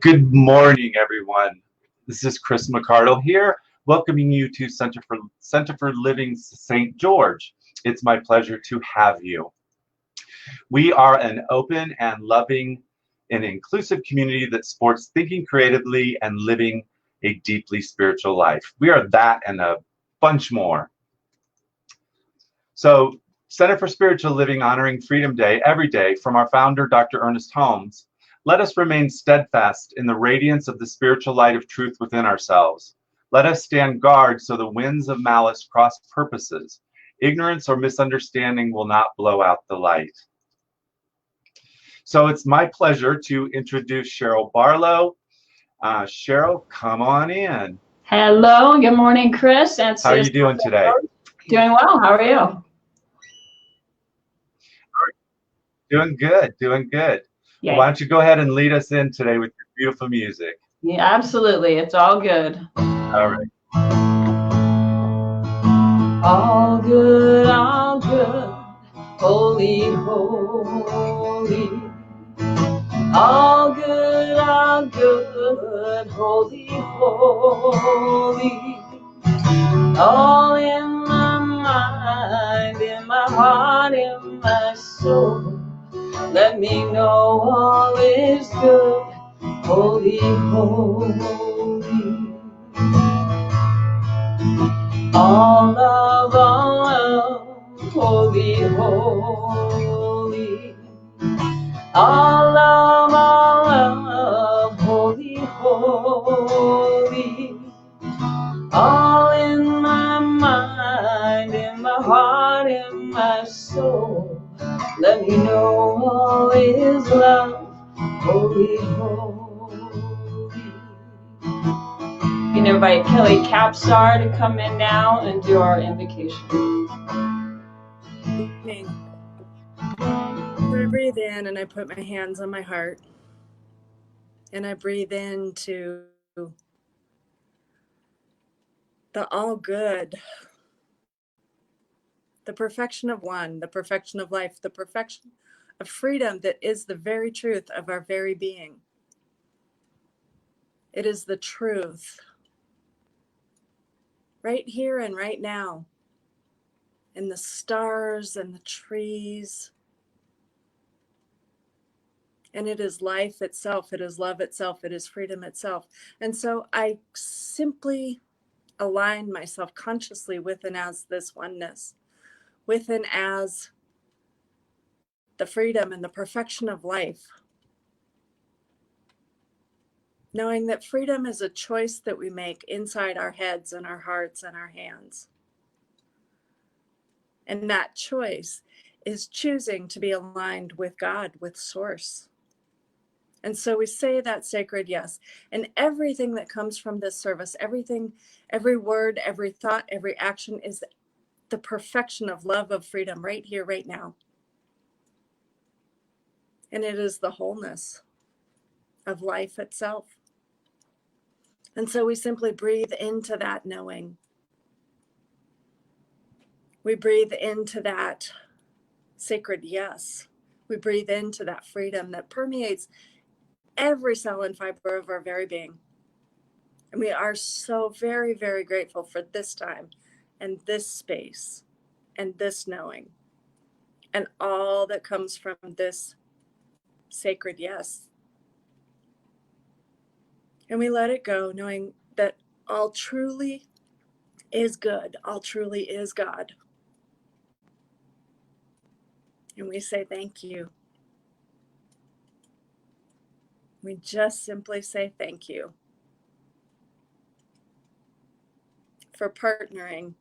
Good morning, everyone. This is Chris McCardle here, welcoming you to Center for Living St. George. It's my pleasure to have you. We are an open and loving and inclusive community that supports thinking creatively and living a deeply spiritual life. We are that and a bunch more. So, Center for Spiritual Living honoring Freedom Day every day from our founder, Dr. Ernest Holmes. Let us remain steadfast in the radiance of the spiritual light of truth within ourselves. Let us stand guard so the winds of malice cross purposes. Ignorance or misunderstanding will not blow out the light. So it's my pleasure to introduce Cheryl Barlow. Cheryl, come on in. Hello, good morning, Chris. How are you doing today? Doing well. How are you? Doing good, doing good. Well, why don't you go ahead and lead us in today with your beautiful music? Yeah, absolutely. It's all good. All right. All good, holy, holy. All good, holy, holy. All in my mind, in my heart, in my soul. Let me know all is good, holy, holy. All love, holy, holy. All love, holy, holy. All in my mind, in my heart, in my soul. Let me know all is love, holy, holy. You can invite Kelly Capstar to come in now and do our invocation. So I breathe in and I put my hands on my heart. And I breathe into the all good, the perfection of one, the perfection of life, the perfection of freedom that is the very truth of our very being. It is the truth right here and right now, in the stars and the trees. And it is life itself, it is love itself, it is freedom itself. And so I simply align myself consciously with and as this oneness, with and as the freedom and the perfection of life. Knowing that freedom is a choice that we make inside our heads and our hearts and our hands. And that choice is choosing to be aligned with God, with Source. And so we say that sacred yes. And everything that comes from this service, everything, every word, every thought, every action is the perfection of love, of freedom, right here, right now. And it is the wholeness of life itself. And so we simply breathe into that knowing. We breathe into that sacred yes. We breathe into that freedom that permeates every cell and fiber of our very being. And we are so very, very grateful for this time and this space and this knowing and all that comes from this sacred yes. And we let it go, knowing that all truly is good, all truly is God. And we say thank you. We just simply say thank you for partnering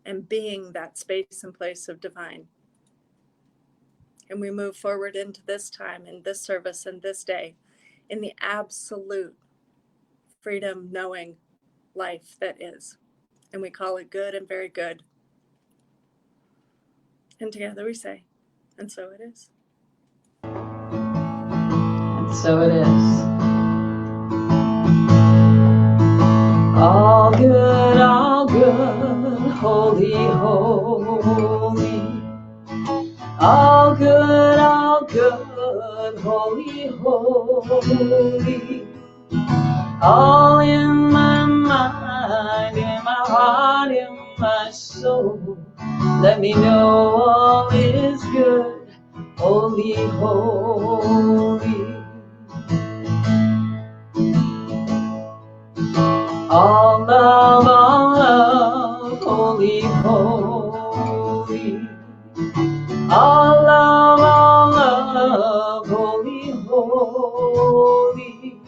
and being that space and place of divine. And we move forward into this time, in this service, and this day, in the absolute freedom, knowing life that is. And we call it good and very good. And together we say, and so it is. And so it is. All good, holy, holy. All good, holy, holy. All in my mind, in my heart, in my soul. Let me know all is good, holy, holy. All love, holy, holy. All love, holy, holy.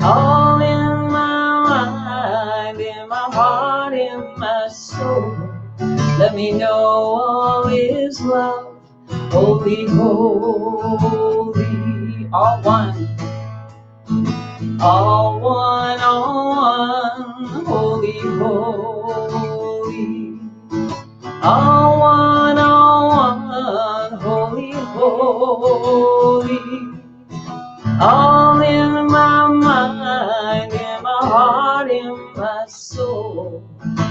All in my mind, in my heart, in my soul. Let me know all is love, holy, holy. All one, all one, holy, holy. All one, holy, holy. All in my mind, in my heart, in my soul.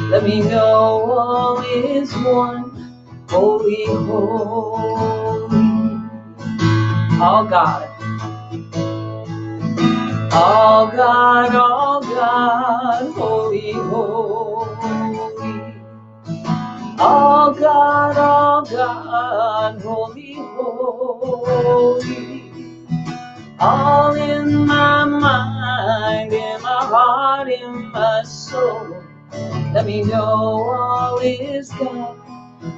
Let me know all is one, holy, holy. All God. All God, holy, holy. All God, holy, holy. All in my mind, in my heart, in my soul. Let me know all is God,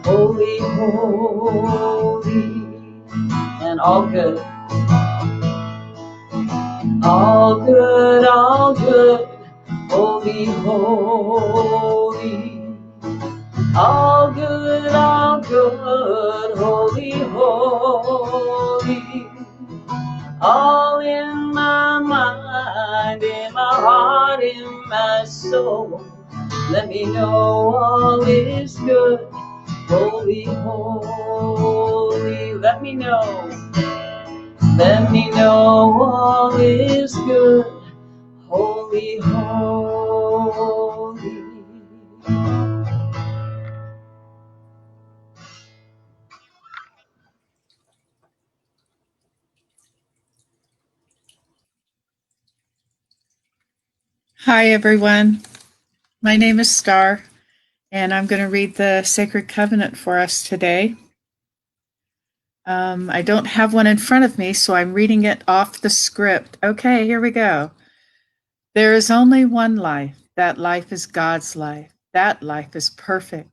holy, holy. And all good. All good, holy, holy. All good, holy, holy. All in my mind, in my heart, in my soul. Let me know all is good, holy, holy. Let me know. Let me know all is good, holy, holy. Hi, everyone. My name is Star, and I'm going to read the Sacred Covenant for us today. I don't have one in front of me, so I'm reading it off the script. Okay, here we go. There is only one life. That life is God's life. That life is perfect.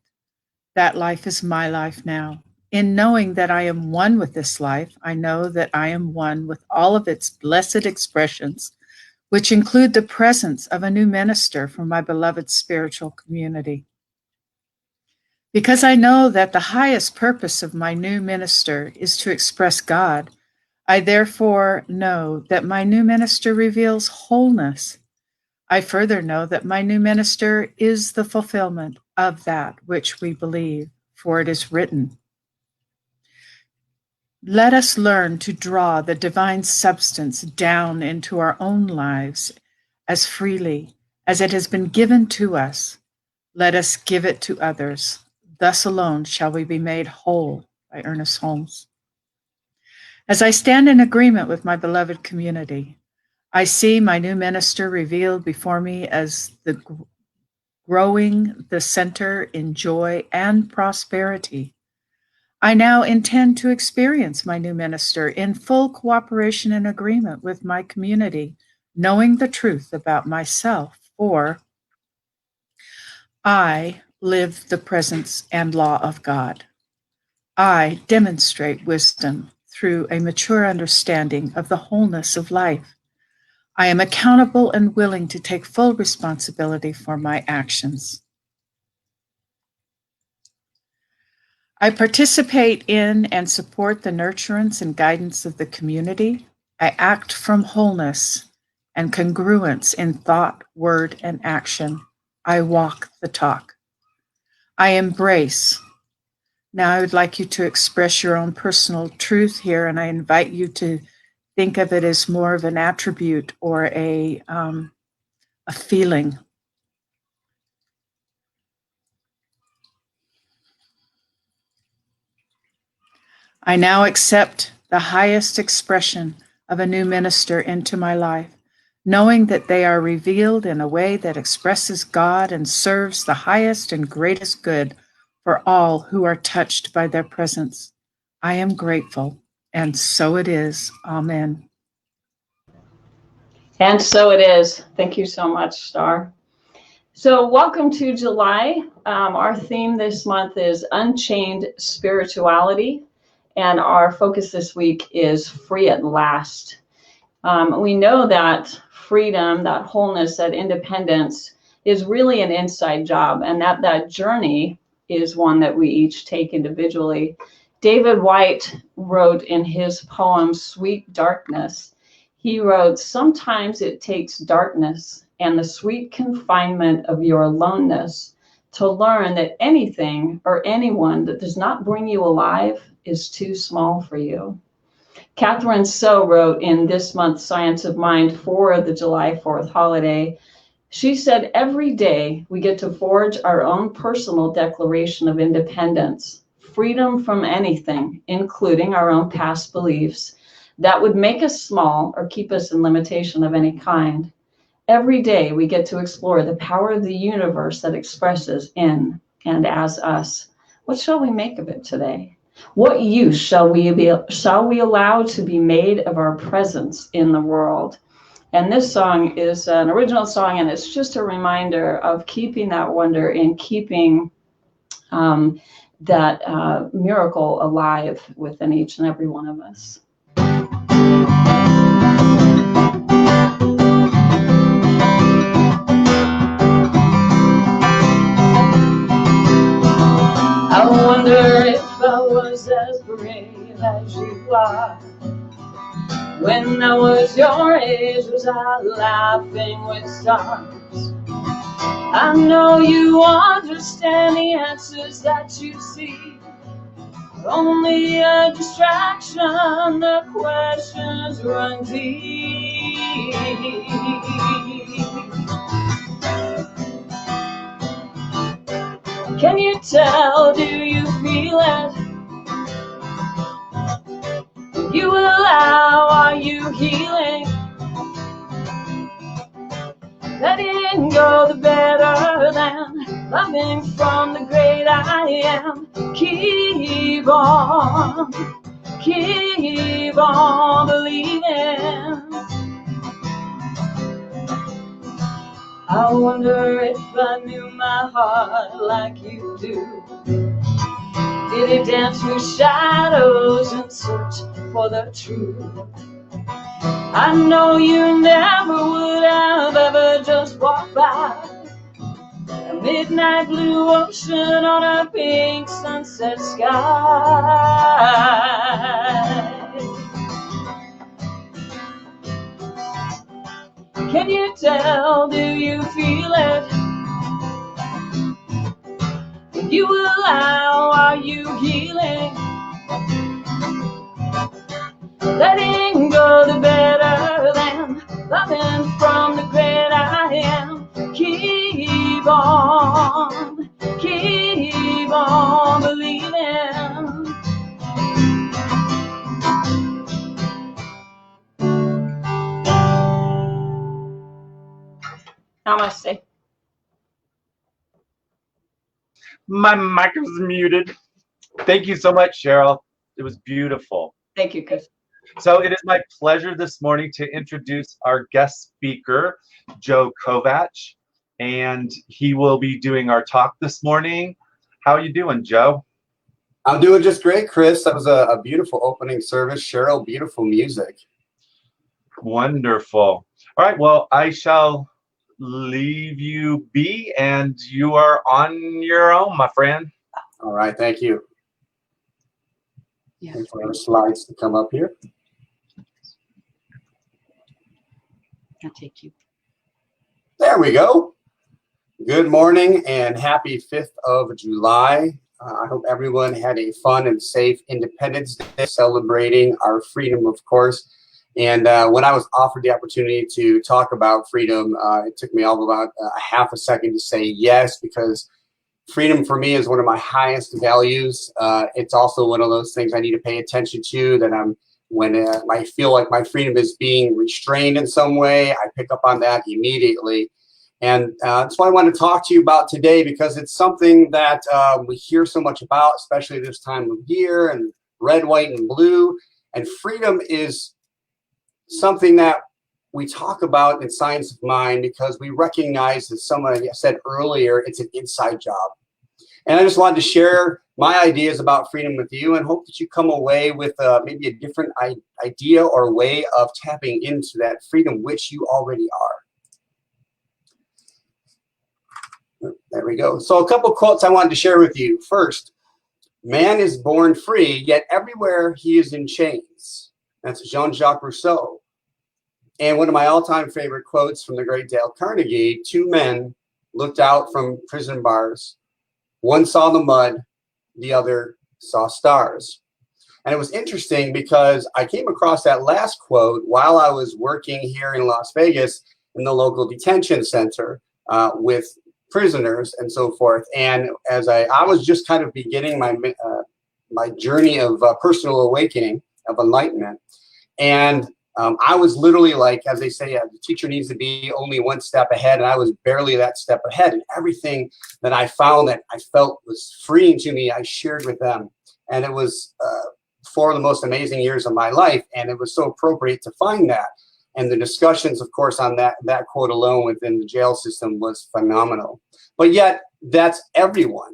That life is my life now. In knowing that I am one with this life, I know that I am one with all of its blessed expressions, which include the presence of a new minister from my beloved spiritual community. Because I know that the highest purpose of my new minister is to express God, I therefore know that my new minister reveals wholeness. I further know that my new minister is the fulfillment of that which we believe, for it is written. Let us learn to draw the divine substance down into our own lives as freely as it has been given to us. Let us give it to others. Thus alone shall we be made whole, by Ernest Holmes. As I stand in agreement with my beloved community, I see my new minister revealed before me as the growing the center in joy and prosperity. I now intend to experience my new minister in full cooperation and agreement with my community, knowing the truth about myself, for I live the presence and law of God. I demonstrate wisdom through a mature understanding of the wholeness of life. I am accountable and willing to take full responsibility for my actions. I participate in and support the nurturance and guidance of the community. I act from wholeness and congruence in thought, word, and action. I walk the talk. I embrace. Now I would like you to express your own personal truth here, and I invite you to think of it as more of an attribute or a feeling. I now accept the highest expression of a new minister into my life, knowing that they are revealed in a way that expresses God and serves the highest and greatest good for all who are touched by their presence. I am grateful, and so it is. Amen. And so it is. Thank you so much, Star. So welcome to July. Our theme this month is Unchained Spirituality, and our focus this week is Free at Last. We know that freedom, that wholeness, that independence is really an inside job, and that journey is one that we each take individually. David White wrote in his poem, Sweet Darkness, he wrote, "Sometimes it takes darkness and the sweet confinement of your aloneness to learn that anything or anyone that does not bring you alive is too small for you." Catherine So wrote in this month's Science of Mind for the July 4th holiday, she said, "Every day we get to forge our own personal declaration of independence, freedom from anything, including our own past beliefs, that would make us small or keep us in limitation of any kind. Every day we get to explore the power of the universe that expresses in and as us. What shall we make of it today? What use shall we allow to be made of our presence in the world?" And this song is an original song, and it's just a reminder of keeping that wonder and keeping that miracle alive within each and every one of us. I wonder if I was as brave as you are. When I was your age, was I laughing with stars? I know you understand the answers that you see, only a distraction, the questions run deep. Can you tell, do you feel it? Do you allow, are you healing? Letting go the better than, loving from the great I am. Keep on believing. I wonder if I knew my heart like you do. Did it dance through shadows in search for the truth? I know you never would have ever just walked by a midnight blue ocean on a pink sunset sky. Can you tell, do you feel it? If you allow, are you healing? Letting go the better than, loving from the great I am. Keep on believing. Namaste. My mic was muted. Thank you so much, Cheryl. It was beautiful. Thank you, Chris. So it is my pleasure this morning to introduce our guest speaker, Joe Kovach, and he will be doing our talk this morning. How are you doing, Joe? I'm doing just great, Chris. That was a beautiful opening service. Cheryl, beautiful music. Wonderful. All right, well, I shall leave you be, and you are on your own, my friend. All right, thank you. Wait for our slides to come up here. I'll take you. There we go. Good morning and happy 5th of July. I hope everyone had a fun and safe Independence Day, celebrating our freedom, of course. And when I was offered the opportunity to talk about freedom, it took me all about a half a second to say yes, because freedom for me is one of my highest values. It's also one of those things I need to pay attention to, that I'm When I feel like my freedom is being restrained in some way, I pick up on that immediately. And that's what I want to talk to you about today, because it's something that we hear so much about, especially this time of year, and red, white, and blue. And freedom is something that we talk about in Science of Mind because we recognize, as somebody said earlier, it's an inside job. And I just wanted to share my ideas about freedom with you and hope that you come away with maybe a different idea or way of tapping into that freedom, which you already are. There we go. So a couple quotes I wanted to share with you. First, man is born free, yet everywhere he is in chains. That's Jean-Jacques Rousseau. And one of my all-time favorite quotes from the great Dale Carnegie: two men looked out from prison bars. One saw the mud, the other saw stars. And it was interesting because I came across that last quote while I was working here in Las Vegas in the local detention center with prisoners and so forth. And as I was just kind of beginning my journey of personal awakening, of enlightenment. And I was literally like, as they say, the teacher needs to be only one step ahead, and I was barely that step ahead. And everything that I found that I felt was freeing to me, I shared with them. And it was 4 of the most amazing years of my life, and it was so appropriate to find that. And the discussions, of course, on that quote alone within the jail system was phenomenal. But yet, that's everyone.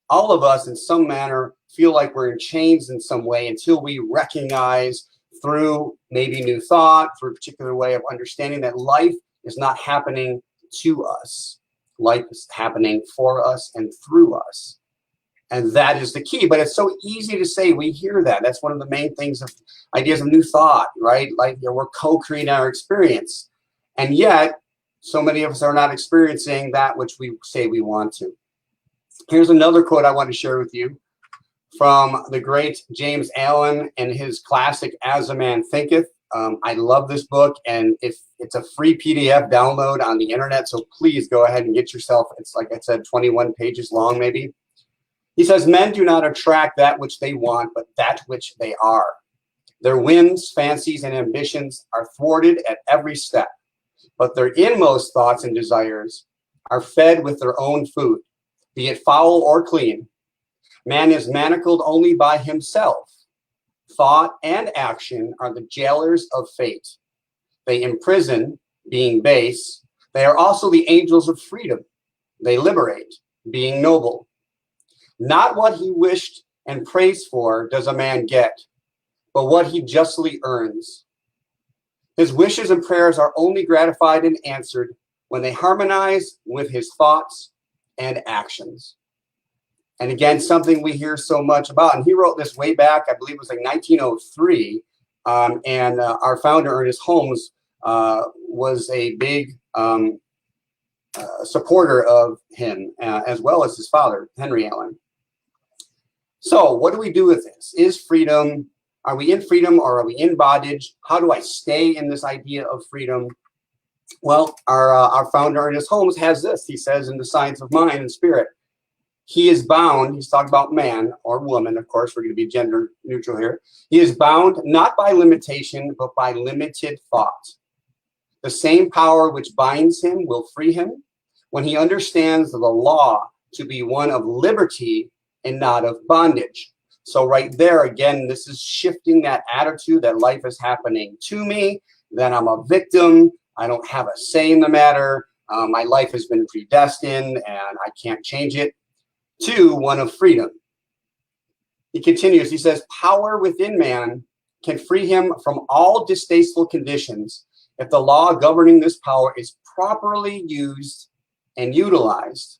All of us, in some manner, feel like we're in chains in some way until we recognize, through maybe new thought, through a particular way of understanding, that life is not happening to us. Life is happening for us and through us. And that is the key. But it's so easy to say. We hear that. That's one of the main things of ideas of new thought, right? Like, we're co-creating our experience. And yet, so many of us are not experiencing that which we say we want to. Here's another quote I want to share with you from the great James Allen and his classic As a Man Thinketh. I love this book, and if it's a free PDF download on the internet, so please go ahead and get yourself. It's, like I said, 21 pages long maybe. He says, men do not attract that which they want, but that which they are. Their whims, fancies, and ambitions are thwarted at every step, but their inmost thoughts and desires are fed with their own food, be it foul or clean. Man is manacled only by himself. Thought and action are the jailers of fate. They imprison, being base. They are also the angels of freedom. They liberate, being noble. Not what he wished and prays for does a man get, but what he justly earns. His wishes and prayers are only gratified and answered when they harmonize with his thoughts and actions. And again, something we hear so much about. And he wrote this way back, I believe it was like 1903. And our founder, Ernest Holmes, was a big supporter of him, as well as his father, Henry Allen. So what do we do with this? Is freedom, are we in freedom or are we in bondage? How do I stay in this idea of freedom? Well, our founder, Ernest Holmes, has this. He says in the Science of Mind and Spirit, he is bound, he's talking about man or woman, of course, we're going to be gender neutral here. He is bound not by limitation, but by limited thought. The same power which binds him will free him when he understands the law to be one of liberty and not of bondage. So right there, again, this is shifting that attitude that life is happening to me, that I'm a victim, I don't have a say in the matter, my life has been predestined and I can't change it, to one of freedom. He continues, he says, power within man can free him from all distasteful conditions if the law governing this power is properly used and utilized.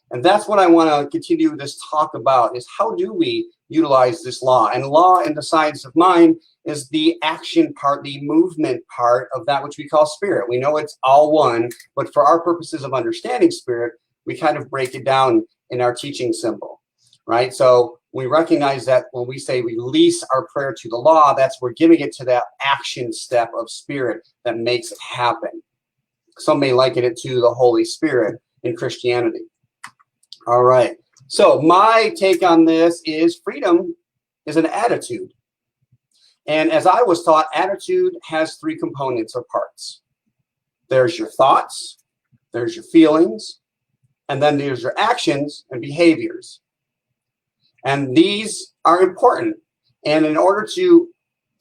And that's what I want to continue this talk about, is how do we utilize this law? And law in the Science of Mind is the action part, the movement part of that which we call spirit. We know it's all one, but for our purposes of understanding spirit, we kind of break it down in our teaching symbol, right? So we recognize that when we say release our prayer to the law, that's we're giving it to that action step of spirit that makes it happen. Some may liken it to the Holy Spirit in Christianity. All right. So my take on this is freedom is an attitude. And as I was taught, attitude has three components or parts. There's your thoughts, there's your feelings, and then there's your actions and behaviors. And these are important. And in order to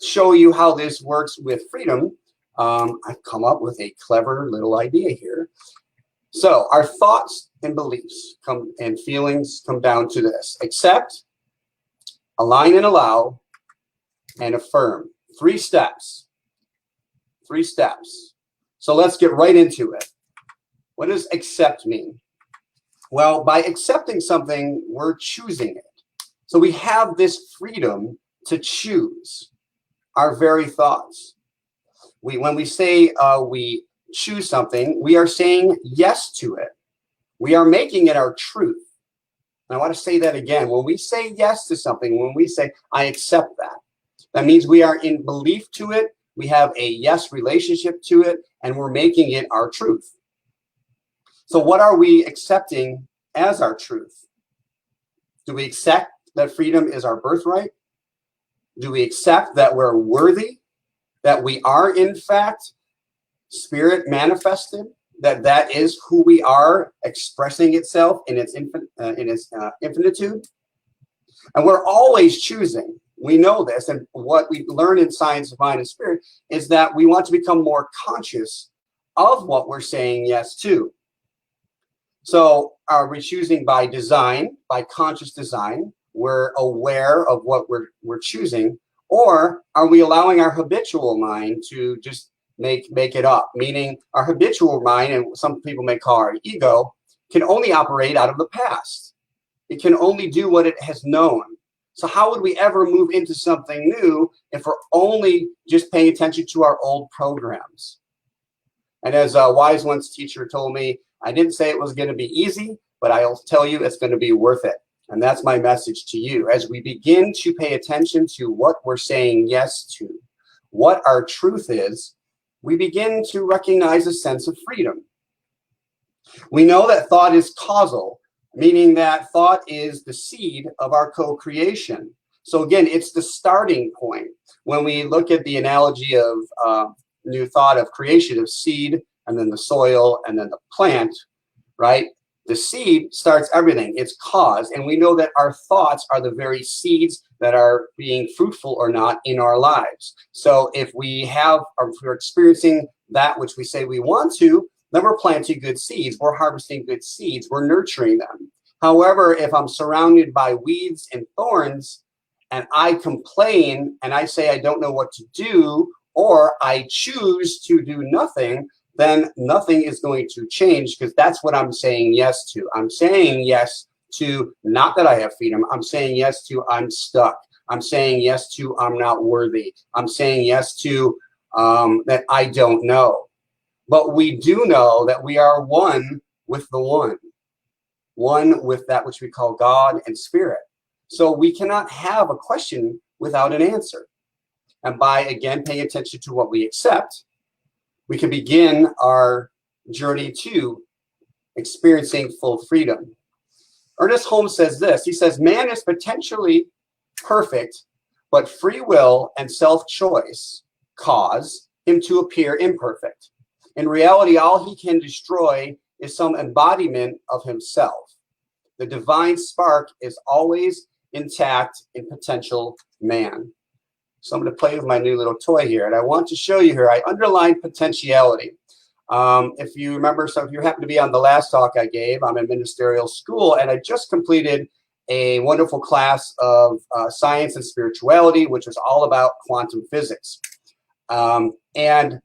show you how this works with freedom, I've come up with a clever little idea here. So our thoughts and beliefs and feelings come down to this: accept, align and allow, and affirm. 3 steps. 3 steps. So let's get right into it. What does accept mean? Well, by accepting something, we're choosing it. So we have this freedom to choose our very thoughts. When we say we choose something, we are saying yes to it. We are making it our truth. And I want to say that again. When we say yes to something, when we say, I accept that, that means we are in belief to it. We have a yes relationship to it, and we're making it our truth. So what are we accepting as our truth? Do we accept that freedom is our birthright? Do we accept that we're worthy? That we are, in fact, spirit manifested? That is who we are, expressing itself in its infinitude? And we're always choosing. We know this, and what we learn in Science of Mind and Spirit is that we want to become more conscious of what we're saying yes to. So are we choosing by design, by conscious design? We're aware of what we're choosing, or are we allowing our habitual mind to just make it up? Meaning our habitual mind, and some people may call our ego, can only operate out of the past. It can only do what it has known. So how would we ever move into something new if we're only just paying attention to our old programs? And as a Wise One's teacher told me, I didn't say it was going to be easy, but I'll tell you it's going to be worth it. And that's my message to you. As we begin to pay attention to what we're saying yes to, what our truth is, we begin to recognize a sense of freedom. We know that thought is causal, meaning that thought is the seed of our co-creation. So again, it's the starting point. When we look at the analogy of new thought of creation of seed, and then the soil, and then the plant, right? The seed starts everything. It's cause. And we know that our thoughts are the very seeds that are being fruitful or not in our lives. So if we're experiencing that which we say we want to, then we're planting good seeds. We're harvesting good seeds. We're nurturing them. However, if I'm surrounded by weeds and thorns, and I complain, and I say I don't know what to do, or I choose to do nothing, then nothing is going to change, because that's what I'm saying yes to. I'm saying yes to not that I have freedom. I'm saying yes to I'm stuck. I'm saying yes to I'm not worthy. I'm saying yes to that I don't know. But we do know that we are one with the one with that which we call God and Spirit. So we cannot have a question without an answer. And by, again, paying attention to what we accept, we can begin our journey to experiencing full freedom. Ernest Holmes says this. He says, man is potentially perfect, but free will and self-choice cause him to appear imperfect. In reality, all he can destroy is some embodiment of himself. The divine spark is always intact in potential man. So I'm going to play with my new little toy here, and I want to show you here. I underlined potentiality. If you remember, so if you happen to be on the last talk I gave, I'm in ministerial school, and I just completed a wonderful class of science and spirituality, which was all about quantum physics. And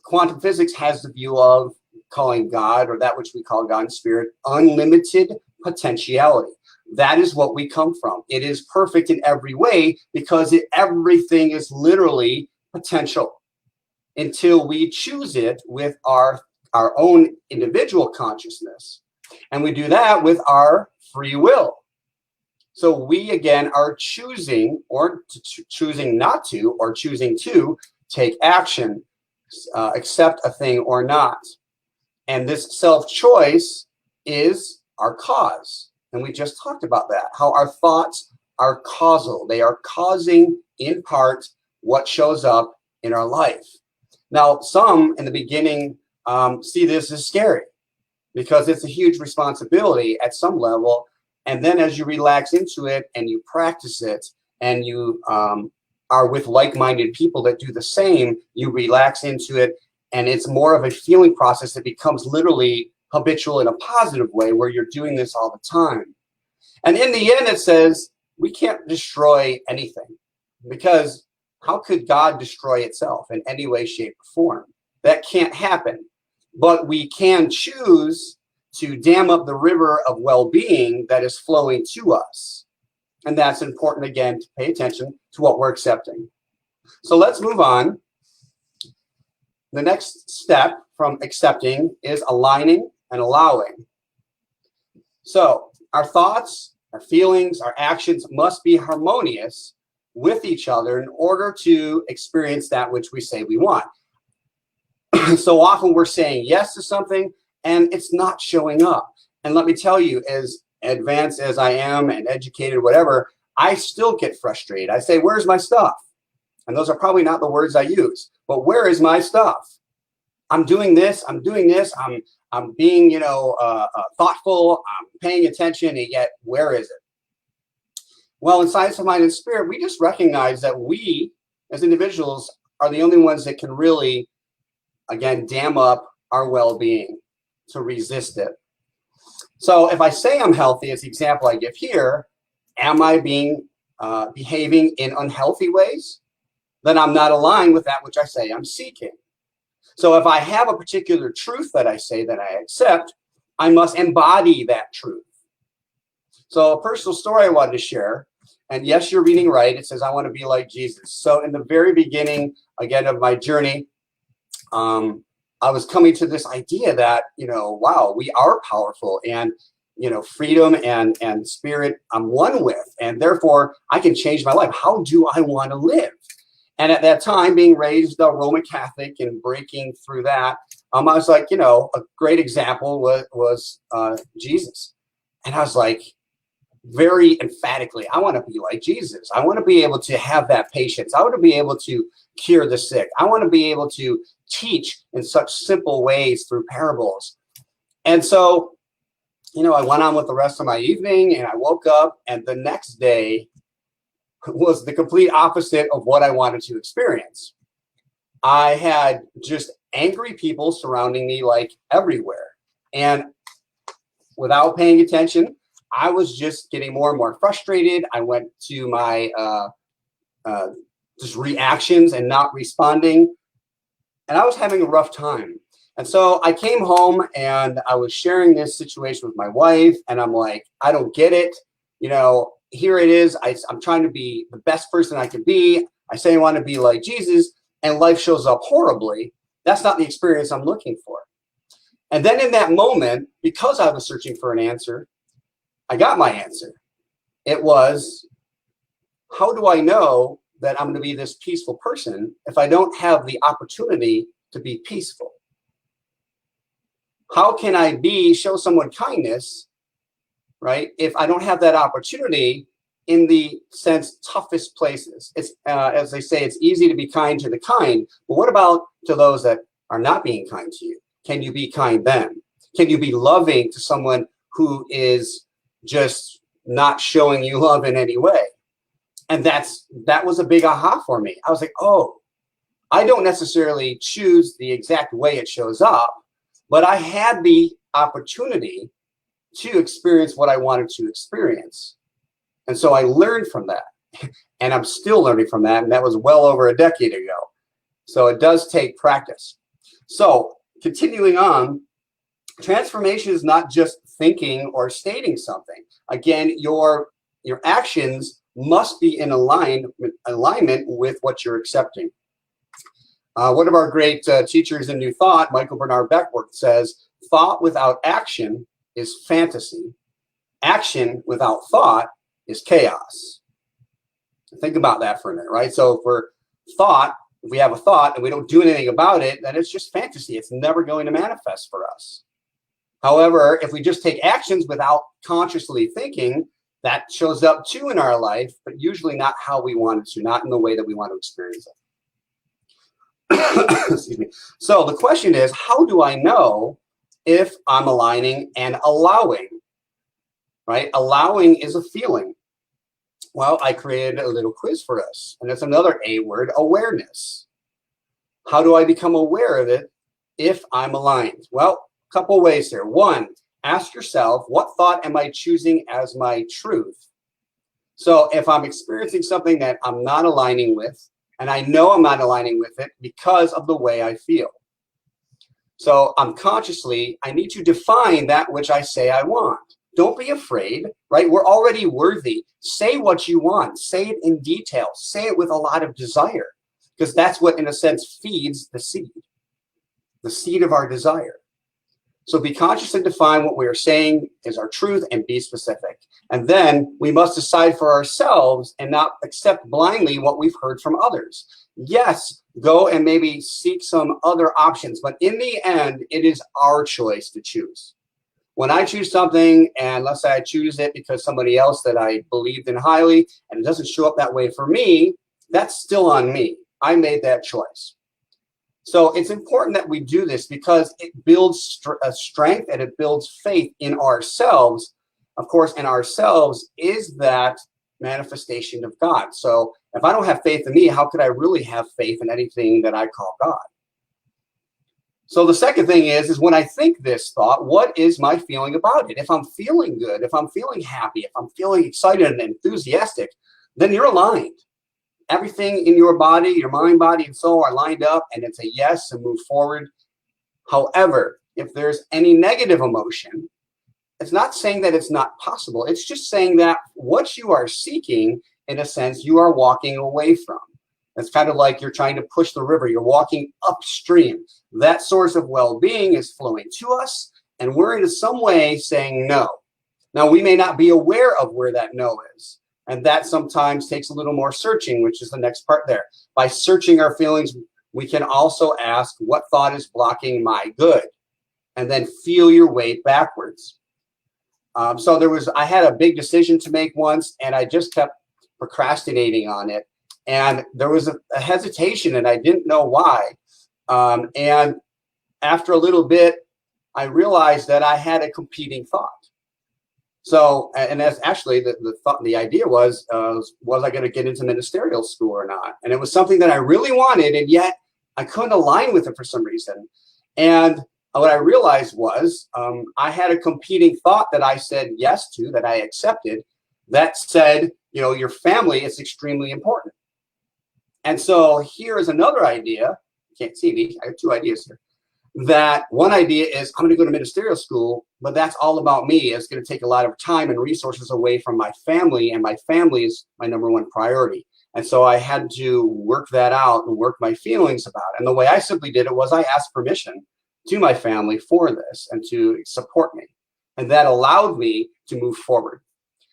quantum physics has the view of calling God, or that which we call God and Spirit, unlimited potentiality. That is what we come from. It is perfect in every way, because everything is literally potential until we choose it with our own individual consciousness. And we do that with our free will. So we, again, are choosing, or choosing not to, or choosing to take action, accept a thing or not. And this self-choice is our cause. And we just talked about that, how our thoughts are causal. They are causing in part what shows up in our life. Now, some in the beginning see this as scary because it's a huge responsibility at some level. And then as you relax into it and you practice it and you are with like-minded people that do the same, you relax into it. And it's more of a feeling process that becomes literally habitual in a positive way where you're doing this all the time. And in the end, it says we can't destroy anything because how could God destroy itself in any way, shape, or form? That can't happen. But we can choose to dam up the river of well-being that is flowing to us. And that's important, again, to pay attention to what we're accepting. So let's move on. The next step from accepting is aligning and allowing. So our thoughts, our feelings, our actions must be harmonious with each other in order to experience that which we say we want. So often we're saying yes to something and it's not showing up. And let me tell you, as advanced as I am and educated, whatever, I still get frustrated. I say, where's my stuff? And those are probably not the words I use, but where is my stuff? I'm doing this, I'm being, thoughtful, I'm paying attention, and yet where is it? Well, in Science of Mind and Spirit, we just recognize that we, as individuals, are the only ones that can really, again, dam up our well-being to resist it. So if I say I'm healthy, as the example I give here, am I behaving in unhealthy ways? Then I'm not aligned with that which I say I'm seeking. So if I have a particular truth that I say that I accept, I must embody that truth. So a personal story I wanted to share, and yes, you're reading right. It says, I want to be like Jesus. So in the very beginning, again, of my journey, I was coming to this idea that, wow, we are powerful and, freedom and spirit I'm one with, and therefore I can change my life. How do I want to live? And at that time, being raised a Roman Catholic and breaking through that, I was like, a great example was Jesus. And I was like, very emphatically, I want to be like Jesus. I want to be able to have that patience. I want to be able to cure the sick. I want to be able to teach in such simple ways through parables. And so, I went on with the rest of my evening and I woke up, and the next day was the complete opposite of what I wanted to experience. I had just angry people surrounding me like everywhere. And without paying attention, I was just getting more and more frustrated. I went to my just reactions and not responding. And I was having a rough time. And so I came home and I was sharing this situation with my wife. And I'm like, I don't get it. Here it is. I'm trying to be the best person I can be. I say I want to be like Jesus, and life shows up horribly. That's not the experience I'm looking for. And then in that moment, because I was searching for an answer, I got my answer. It was, how do I know that I'm going to be this peaceful person if I don't have the opportunity to be peaceful? How can I show someone kindness, right, if I don't have that opportunity in the toughest places? It's as they say, it's easy to be kind to the kind, but what about to those that are not being kind to you? Can you be kind then? Can you be loving to someone who is just not showing you love in any way? And that was a big aha for me. I was like, oh, I don't necessarily choose the exact way it shows up, but I had the opportunity to experience what I wanted to experience. And so I learned from that. And I'm still learning from that. And that was well over a decade ago. So it does take practice. So continuing on, transformation is not just thinking or stating something. Again, your actions must be in alignment with what you're accepting. One of our great teachers in New Thought, Michael Bernard Beckworth, says, thought without action is fantasy. Action without thought is chaos. Think about that for a minute, right? So if we have a thought and we don't do anything about it, then it's just fantasy. It's never going to manifest for us. However, if we just take actions without consciously thinking, That shows up too in our life, but usually not how we want it to, not in the way that we want to experience it. Excuse me. So the question is, how do I know if I'm aligning and allowing? Right? Allowing is a feeling. Well, I created a little quiz for us, and it's another A word, awareness. How do I become aware of it if I'm aligned? Well, a couple ways here. One, ask yourself, what thought am I choosing as my truth? So if I'm experiencing something that I'm not aligning with, and I know I'm not aligning with it because of the way I feel. So I need to define that which I say I want. Don't be afraid, right? We're already worthy. Say what you want. Say it in detail. Say it with a lot of desire, because that's what, in a sense, feeds the seed of our desire. So be conscious and define what we are saying is our truth and be specific. And then we must decide for ourselves and not accept blindly what we've heard from others. Yes, go and maybe seek some other options, but in the end, it is our choice to choose. When I choose something, and let's say I choose it because somebody else that I believed in highly, and it doesn't show up that way for me, that's still on me. I made that choice. So it's important that we do this because it builds strength and it builds faith in ourselves. Of course, in ourselves is that manifestation of God. So if I don't have faith in me, how could I really have faith in anything that I call God? So the second thing is when I think this thought, what is my feeling about it? If I'm feeling good, if I'm feeling happy, if I'm feeling excited and enthusiastic, then you're aligned. Everything in your body, your mind, body, and soul are lined up, and it's a yes and move forward. However, if there's any negative emotion, it's not saying that it's not possible. It's just saying that what you are seeking, in a sense, you are walking away from. It's kind of like you're trying to push the river. You're walking upstream. That source of well-being is flowing to us, and we're in some way saying no. Now, we may not be aware of where that no is. And that sometimes takes a little more searching, which is the next part there. By searching our feelings, we can also ask what thought is blocking my good, and then feel your way backwards. I had a big decision to make once, and I just kept procrastinating on it. And there was a hesitation, and I didn't know why. And after a little bit, I realized that I had a competing thought. So, and that's actually the idea was I going to get into ministerial school or not? And it was something that I really wanted, and yet I couldn't align with it for some reason. And what I realized was I had a competing thought that I said yes to, that I accepted, that said, you know, your family is extremely important. And so here is another idea. You can't see me. I have two ideas here. That one idea is I'm going to go to ministerial school, but that's all about me. It's going to take a lot of time and resources away from my family, and my family is my number one priority. And so I had to work that out and work my feelings about it. And the way I simply did it was I asked permission to my family for this and to support me. And that allowed me to move forward.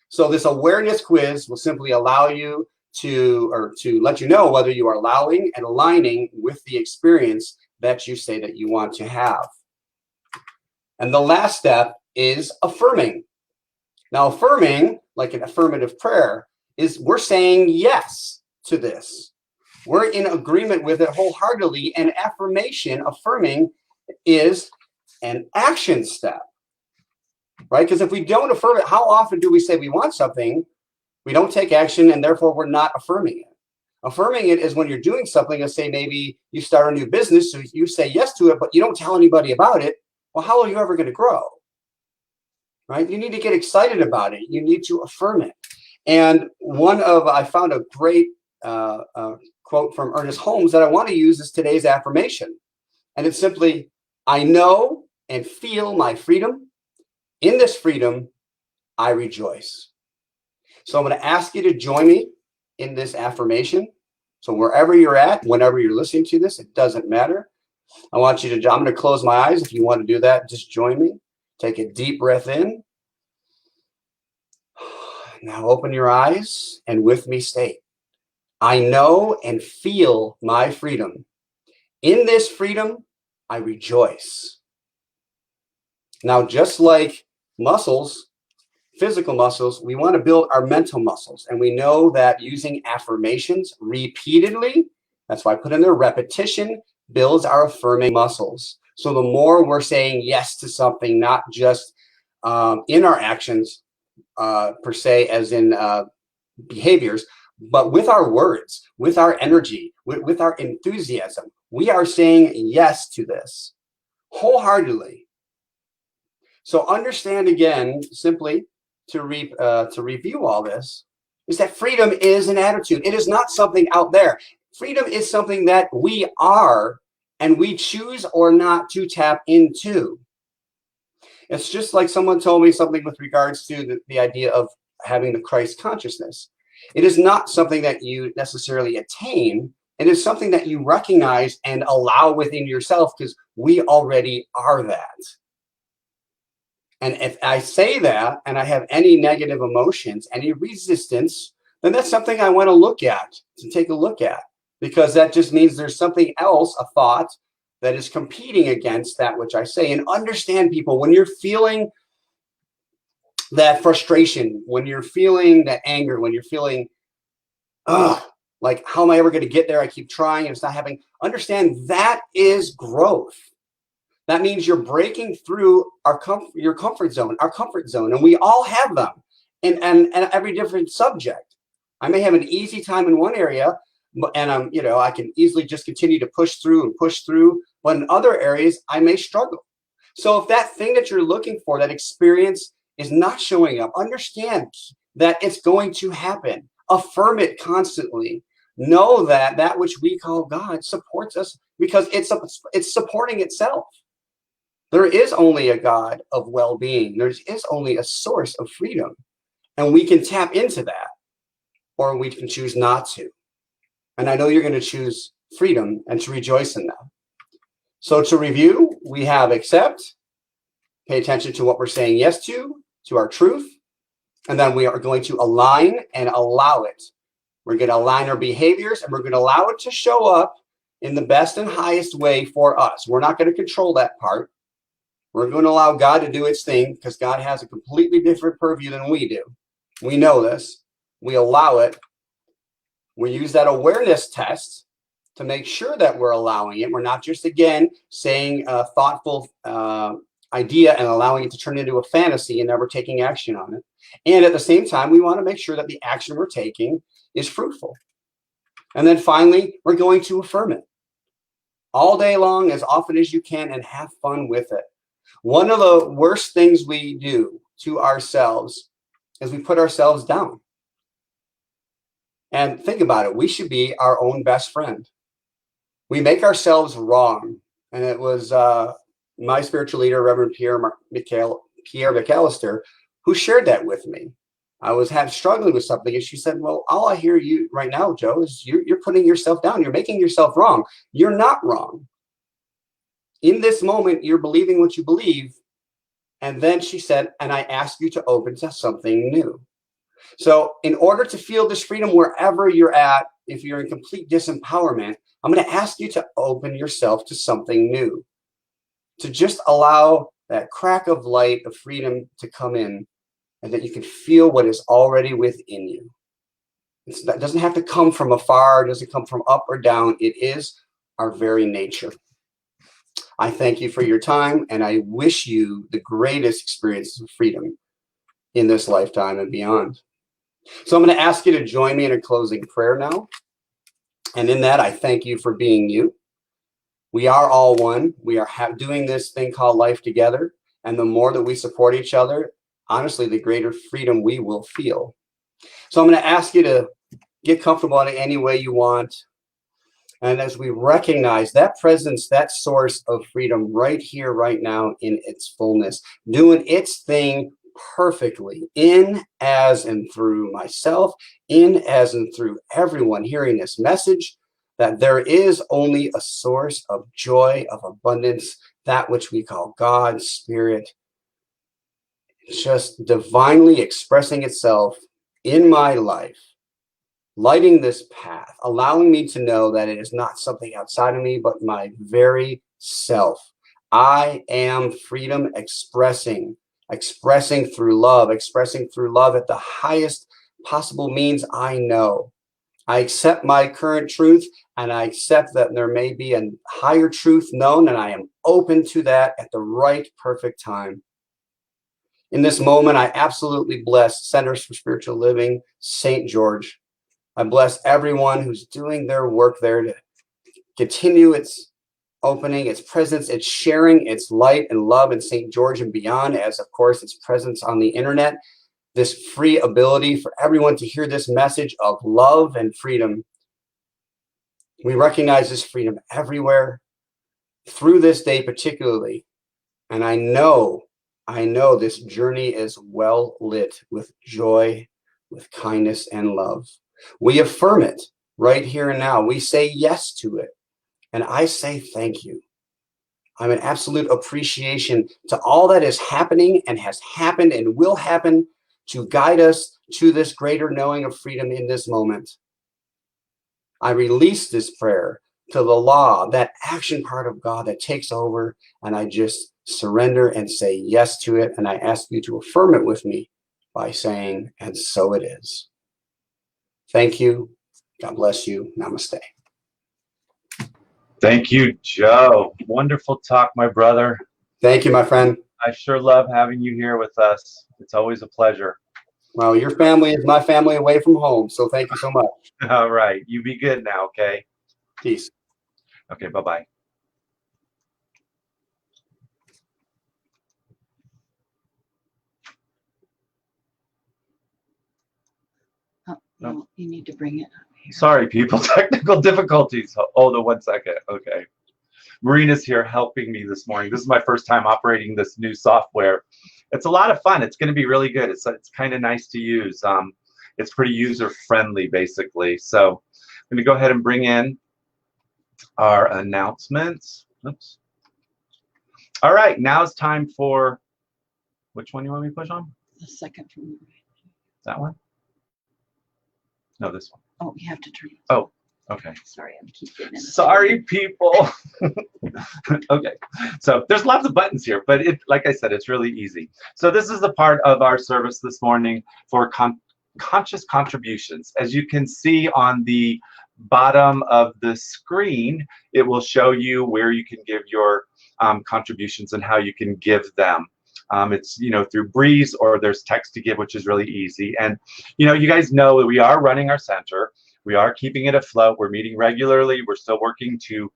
So this awareness quiz will simply allow you to let you know whether you are allowing and aligning with the experience that you say that you want to have. And the last step is affirming. Now, affirming, like an affirmative prayer, is we're saying yes to this. We're in agreement with it wholeheartedly, and affirming, is an action step, right? Because if we don't affirm it, how often do we say we want something, we don't take action, and therefore we're not affirming it? Affirming it is when you're doing something, let's say maybe you start a new business, so you say yes to it, but you don't tell anybody about it. Well, how are you ever going to grow? Right? You need to get excited about it. You need to affirm it. And I found a great quote from Ernest Holmes that I want to use as today's affirmation. And it's simply, I know and feel my freedom. In this freedom, I rejoice. So I'm going to ask you to join me in this affirmation. So wherever you're at, whenever you're listening to this, it doesn't matter. I'm going to close my eyes. If you want to do that, just join me. Take a deep breath in. Now open your eyes and with me state, I know and feel my freedom. In this freedom, I rejoice. Now, just like muscles physical muscles, we want to build our mental muscles. And we know that using affirmations repeatedly, that's why I put in there, repetition builds our affirming muscles. So the more we're saying yes to something, not just in our actions per se, as in behaviors, but with our words, with our energy, with our enthusiasm, we are saying yes to this wholeheartedly. So understand again, simply to review all this, is that freedom is an attitude. It is not something out there. Freedom is something that we are, and we choose or not to tap into. It's just like someone told me something with regards to the idea of having the Christ consciousness. It is not something that you necessarily attain. It is something that you recognize and allow within yourself, because we already are that. And if I say that and I have any negative emotions, any resistance, then that's something I want to look at, to take a look at, because that just means there's something else, a thought, that is competing against that which I say. And understand, people, when you're feeling that frustration, when you're feeling that anger, when you're feeling, like, how am I ever going to get there? I keep trying and it's not happening. Understand that is growth. That means you're breaking through your comfort zone, our comfort zone. And we all have them and every different subject. I may have an easy time in one area, and I can easily just continue to push through. But in other areas, I may struggle. So if that thing that you're looking for, that experience, is not showing up, understand that it's going to happen. Affirm it constantly. Know that that which we call God supports us, because it's supporting itself. There is only a God of well-being. There is only a source of freedom. And we can tap into that, or we can choose not to. And I know you're going to choose freedom and to rejoice in that. So to review, we have accept, pay attention to what we're saying yes to our truth. And then we are going to align and allow it. We're going to align our behaviors, and we're going to allow it to show up in the best and highest way for us. We're not going to control that part. We're going to allow God to do its thing, because God has a completely different purview than we do. We know this. We allow it. We use that awareness test to make sure that we're allowing it. We're not just, again, saying a thoughtful idea and allowing it to turn into a fantasy and never taking action on it. And at the same time, we want to make sure that the action we're taking is fruitful. And then finally, we're going to affirm it all day long, as often as you can, and have fun with it. One of the worst things we do to ourselves is we put ourselves down. And think about it. We should be our own best friend. We make ourselves wrong. And it was my spiritual leader, Reverend Pierre McAllister, who shared that with me. I was struggling with something, and she said, well, all I hear you right now, Joe, is you're putting yourself down. You're making yourself wrong. You're not wrong. In this moment, you're believing what you believe. And then she said, and I ask you to open to something new. So in order to feel this freedom wherever you're at, if you're in complete disempowerment, I'm going to ask you to open yourself to something new, to just allow that crack of light of freedom to come in, and that you can feel what is already within you. It doesn't have to come from afar. It doesn't come from up or down. It is our very nature. I thank you for your time, and I wish you the greatest experience of freedom in this lifetime and beyond. So I'm going to ask you to join me in a closing prayer now. And in that, I thank you for being you. We are all one. We are doing this thing called life together. And the more that we support each other, honestly, the greater freedom we will feel. So I'm going to ask you to get comfortable in any way you want. And as we recognize that presence, that source of freedom right here, right now, in its fullness, doing its thing perfectly, in, as, and through myself, in, as, and through everyone hearing this message, that there is only a source of joy, of abundance, that which we call God, Spirit, just divinely expressing itself in my life, lighting this path, allowing me to know that it is not something outside of me, but my very self. I am freedom expressing expressing through love at the highest possible means I know. I accept my current truth, and I accept that there may be a higher truth known, and I am open to that at the right, perfect time. In this moment, I absolutely bless Centers for Spiritual Living, St. George. I bless everyone who's doing their work there to continue its opening, its presence, its sharing, its light and love in St. George and beyond, as of course its presence on the internet. This free ability for everyone to hear this message of love and freedom. We recognize this freedom everywhere through this day particularly. And I know this journey is well lit with joy, with kindness and love. We affirm it right here and now. We say yes to it. And I say thank you. I'm in absolute appreciation to all that is happening and has happened and will happen to guide us to this greater knowing of freedom in this moment. I release this prayer to the law, that action part of God that takes over, and I just surrender and say yes to it. And I ask you to affirm it with me by saying, and so it is. Thank you. God bless you. Namaste. Thank you, Joe. Wonderful talk, my brother. Thank you, my friend. I sure love having you here with us. It's always a pleasure. Well, your family is my family away from home, so thank you so much. All right. You be good now, okay? Peace. Okay, bye-bye. Oh, no, you need to bring it up here. Sorry, people. Technical difficulties. Hold on 1 second. Okay. Marina's here helping me this morning. This is my first time operating this new software. It's a lot of fun. It's going to be really good. It's kind of nice to use. It's pretty user-friendly, basically. So I'm going to go ahead and bring in our announcements. Oops. All right. Now it's time for, which one you want me to push on? The second from the right. That one? No, this one. Oh, you have to turn it. Oh, okay. Sorry, I'm keep getting in. Sorry, people. Okay, so there's lots of buttons here, but like I said, it's really easy. So this is the part of our service this morning for conscious contributions. As you can see on the bottom of the screen, it will show you where you can give your contributions and how you can give them. It's, through Breeze, or there's text to give, which is really easy. And, you guys know that we are running our center. We are keeping it afloat. We're meeting regularly. We're still working to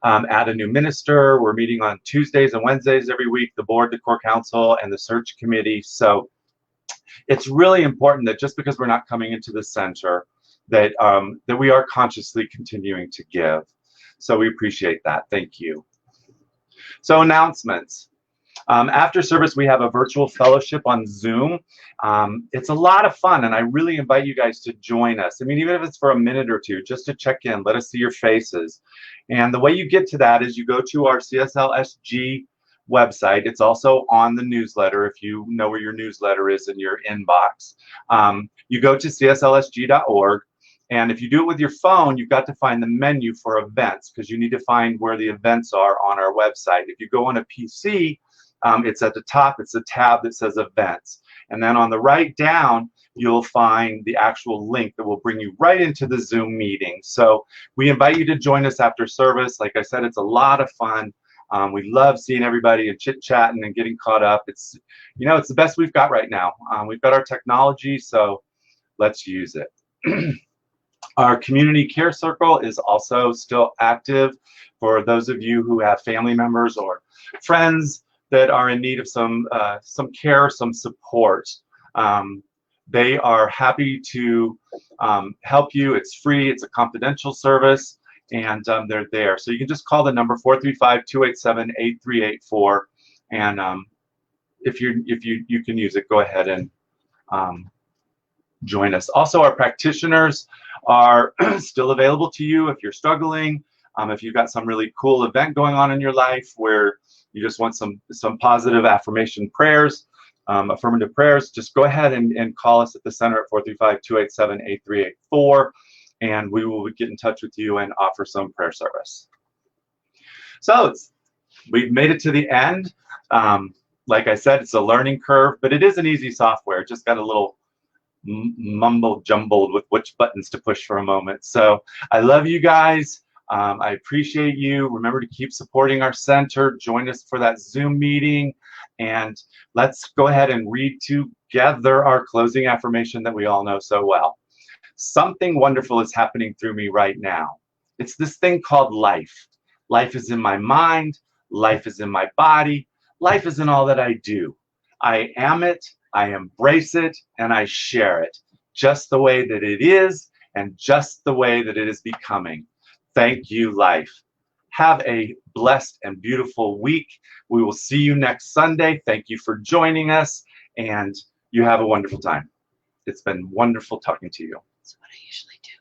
add a new minister. We're meeting on Tuesdays and Wednesdays every week, the board, the core council, and the search committee. So it's really important that just because we're not coming into the center, that we are consciously continuing to give. So we appreciate that. Thank you. So announcements. After service, we have a virtual fellowship on Zoom. It's a lot of fun, and I really invite you guys to join us. I mean, even if it's for a minute or two, just to check in, let us see your faces. And the way you get to that is you go to our CSLSG website. It's also on the newsletter, if you know where your newsletter is in your inbox. You go to cslsg.org. And if you do it with your phone, you've got to find the menu for events, because you need to find where the events are on our website. If you go on a PC, it's at the top. It's a tab that says events. And then on the right down, you'll find the actual link that will bring you right into the Zoom meeting. So we invite you to join us after service. Like I said, it's a lot of fun. We love seeing everybody and chit-chatting and getting caught up. It's, it's the best we've got right now. We've got our technology, so let's use it. Our community care circle is also still active for those of you who have family members or friends that are in need of some care, some support. They are happy to help you. It's free. It's a confidential service, and they're there. So you can just call the number 435-287-8384, and if you can use it, go ahead and join us. Also, our practitioners are still available to you if you're struggling. If you've got some really cool event going on in your life where you just want some positive affirmation prayers, affirmative prayers, just go ahead and call us at the center at 435-287-8384, and we will get in touch with you and offer some prayer service. So we've made it to the end. Like I said, it's a learning curve, but it is an easy software. It just got a little mumble jumbled with which buttons to push for a moment. So I love you guys. I appreciate you. Remember to keep supporting our center. Join us for that Zoom meeting. And let's go ahead and read together our closing affirmation that we all know so well. Something wonderful is happening through me right now. It's this thing called life. Life is in my mind. Life is in my body. Life is in all that I do. I am it, I embrace it, and I share it, just the way that it is and just the way that it is becoming. Thank you, life. Have a blessed and beautiful week. We will see you next Sunday. Thank you for joining us, and you have a wonderful time. It's been wonderful talking to you. That's what I usually do.